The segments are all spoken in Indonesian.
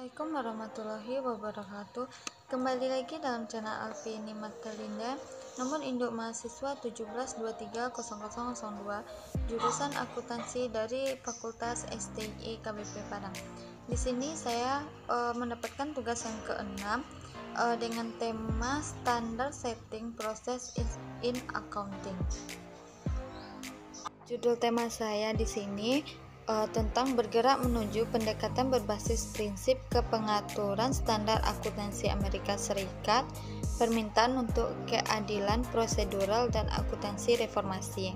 Assalamualaikum warahmatullahi wabarakatuh. Kembali lagi dalam channel Alfiani Matalinda, nomor induk mahasiswa 17230002, jurusan akuntansi dari Fakultas STI KBP Padang. Di sini saya mendapatkan tugas yang keenam dengan tema standar setting process in accounting. Judul tema saya di sini tentang bergerak menuju pendekatan berbasis prinsip ke pengaturan standar akuntansi Amerika Serikat, permintaan untuk keadilan prosedural dan akuntansi reformasi.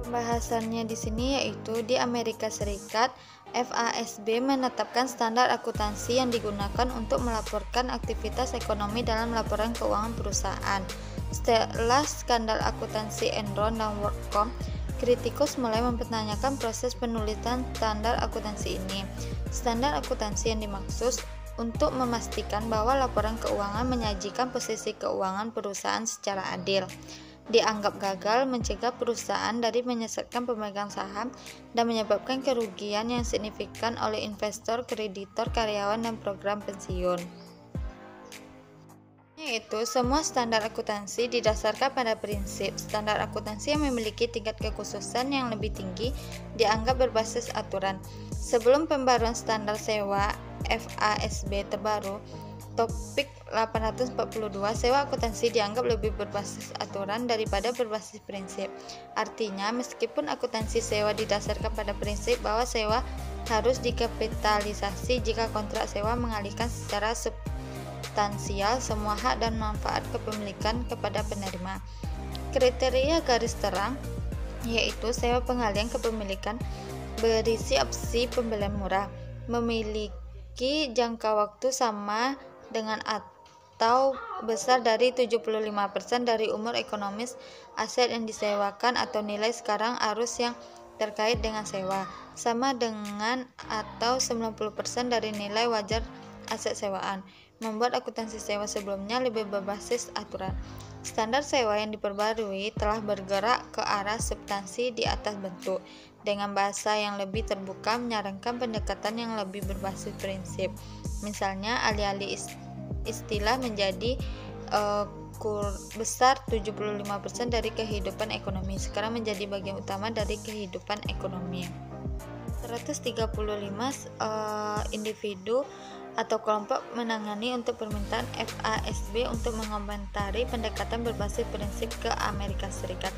Pembahasannya di sini yaitu di Amerika Serikat, FASB menetapkan standar akuntansi yang digunakan untuk melaporkan aktivitas ekonomi dalam laporan keuangan perusahaan. Setelah skandal akuntansi Enron dan WorldCom, kritikus mulai mempertanyakan proses penulisan standar akuntansi ini. Standar akuntansi yang dimaksud untuk memastikan bahwa laporan keuangan menyajikan posisi keuangan perusahaan secara adil. Dianggap gagal mencegah perusahaan dari menyesatkan pemegang saham dan menyebabkan kerugian yang signifikan oleh investor, kreditor, karyawan, dan program pensiun. Yaitu semua standar akuntansi didasarkan pada prinsip standar akuntansi yang memiliki tingkat kekhususan yang lebih tinggi dianggap berbasis aturan. Sebelum pembaruan standar sewa FASB terbaru, topik 842, sewa akuntansi dianggap lebih berbasis aturan daripada berbasis prinsip. Artinya, meskipun akuntansi sewa didasarkan pada prinsip bahwa sewa harus dikapitalisasi jika kontrak sewa mengalihkan secara substansial semua hak dan manfaat kepemilikan kepada penerima. Kriteria garis terang yaitu sewa pengalihan kepemilikan berisi opsi pembelian murah, memiliki jangka waktu sama dengan atau besar dari 75% dari umur ekonomis aset yang disewakan atau nilai sekarang arus yang terkait dengan sewa, sama dengan atau 90% dari nilai wajar aset sewaan, membuat akuntansi sewa sebelumnya lebih berbasis aturan. Standar sewa yang diperbarui telah bergerak ke arah substansi di atas bentuk. Dengan bahasa yang lebih terbuka menyarankan pendekatan yang lebih berbasis prinsip. Misalnya, alih-alih istilah menjadi besar 75% dari kehidupan ekonomi, sekarang menjadi bagian utama dari kehidupan ekonomi. 135 individu atau kelompok menangani untuk permintaan FASB untuk mengomentari pendekatan berbasis prinsip ke Amerika Serikat.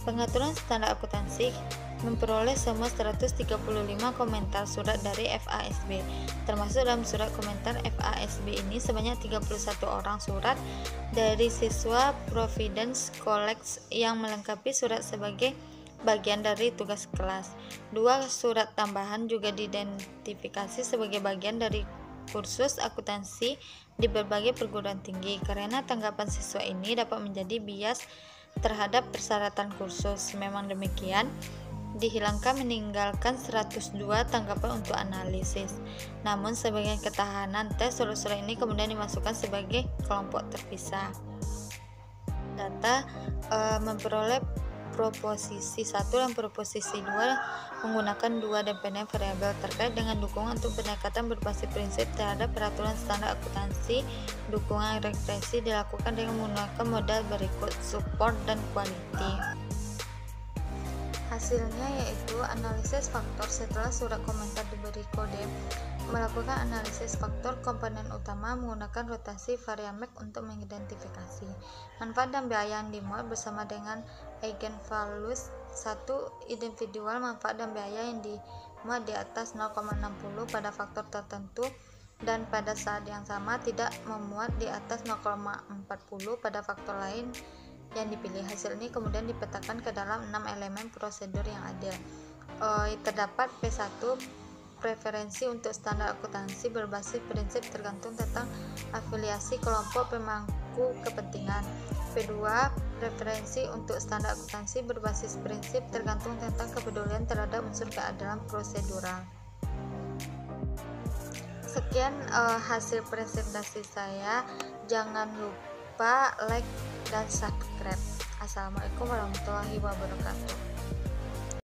Pengaturan standar akuntansi memperoleh semua 135 komentar surat dari FASB. Termasuk dalam surat komentar FASB ini sebanyak 31 orang surat dari siswa Providence College yang melengkapi surat sebagai bagian dari tugas kelas. 2 surat tambahan juga diidentifikasi sebagai bagian dari kursus akuntansi di berbagai perguruan tinggi. Karena tanggapan siswa ini dapat menjadi bias terhadap persyaratan kursus. Memang demikian, dihilangkan meninggalkan 102 tanggapan untuk analisis. Namun sebagai ketahanan tes, surat-surat ini kemudian dimasukkan sebagai kelompok terpisah. Data memperoleh proposisi 1 dan proposisi 2 menggunakan 2 dependent variabel terkait dengan dukungan untuk pendekatan berbasis prinsip terhadap peraturan standar akuntansi. Dukungan regresi dilakukan dengan menggunakan modal berikut: support dan quality. Hasilnya yaitu analisis faktor. Setelah surat komentar diberi kode, melakukan analisis faktor komponen utama menggunakan rotasi variamek untuk mengidentifikasi manfaat dan biaya yang dimuat bersama dengan eigenvalues. 1. Individual manfaat dan biaya yang dimuat di atas 0,60 pada faktor tertentu dan pada saat yang sama tidak memuat di atas 0,40 pada faktor lain yang dipilih. Hasil ini kemudian dipetakan ke dalam 6 elemen prosedur yang adil. Terdapat P1, preferensi untuk standar akuntansi berbasis prinsip tergantung tentang afiliasi kelompok pemangku kepentingan. P2, preferensi untuk standar akuntansi berbasis prinsip tergantung tentang kepedulian terhadap unsur keadilan prosedural. Sekian hasil presentasi saya. Jangan lupa like dan subscribe. Assalamualaikum warahmatullahi wabarakatuh.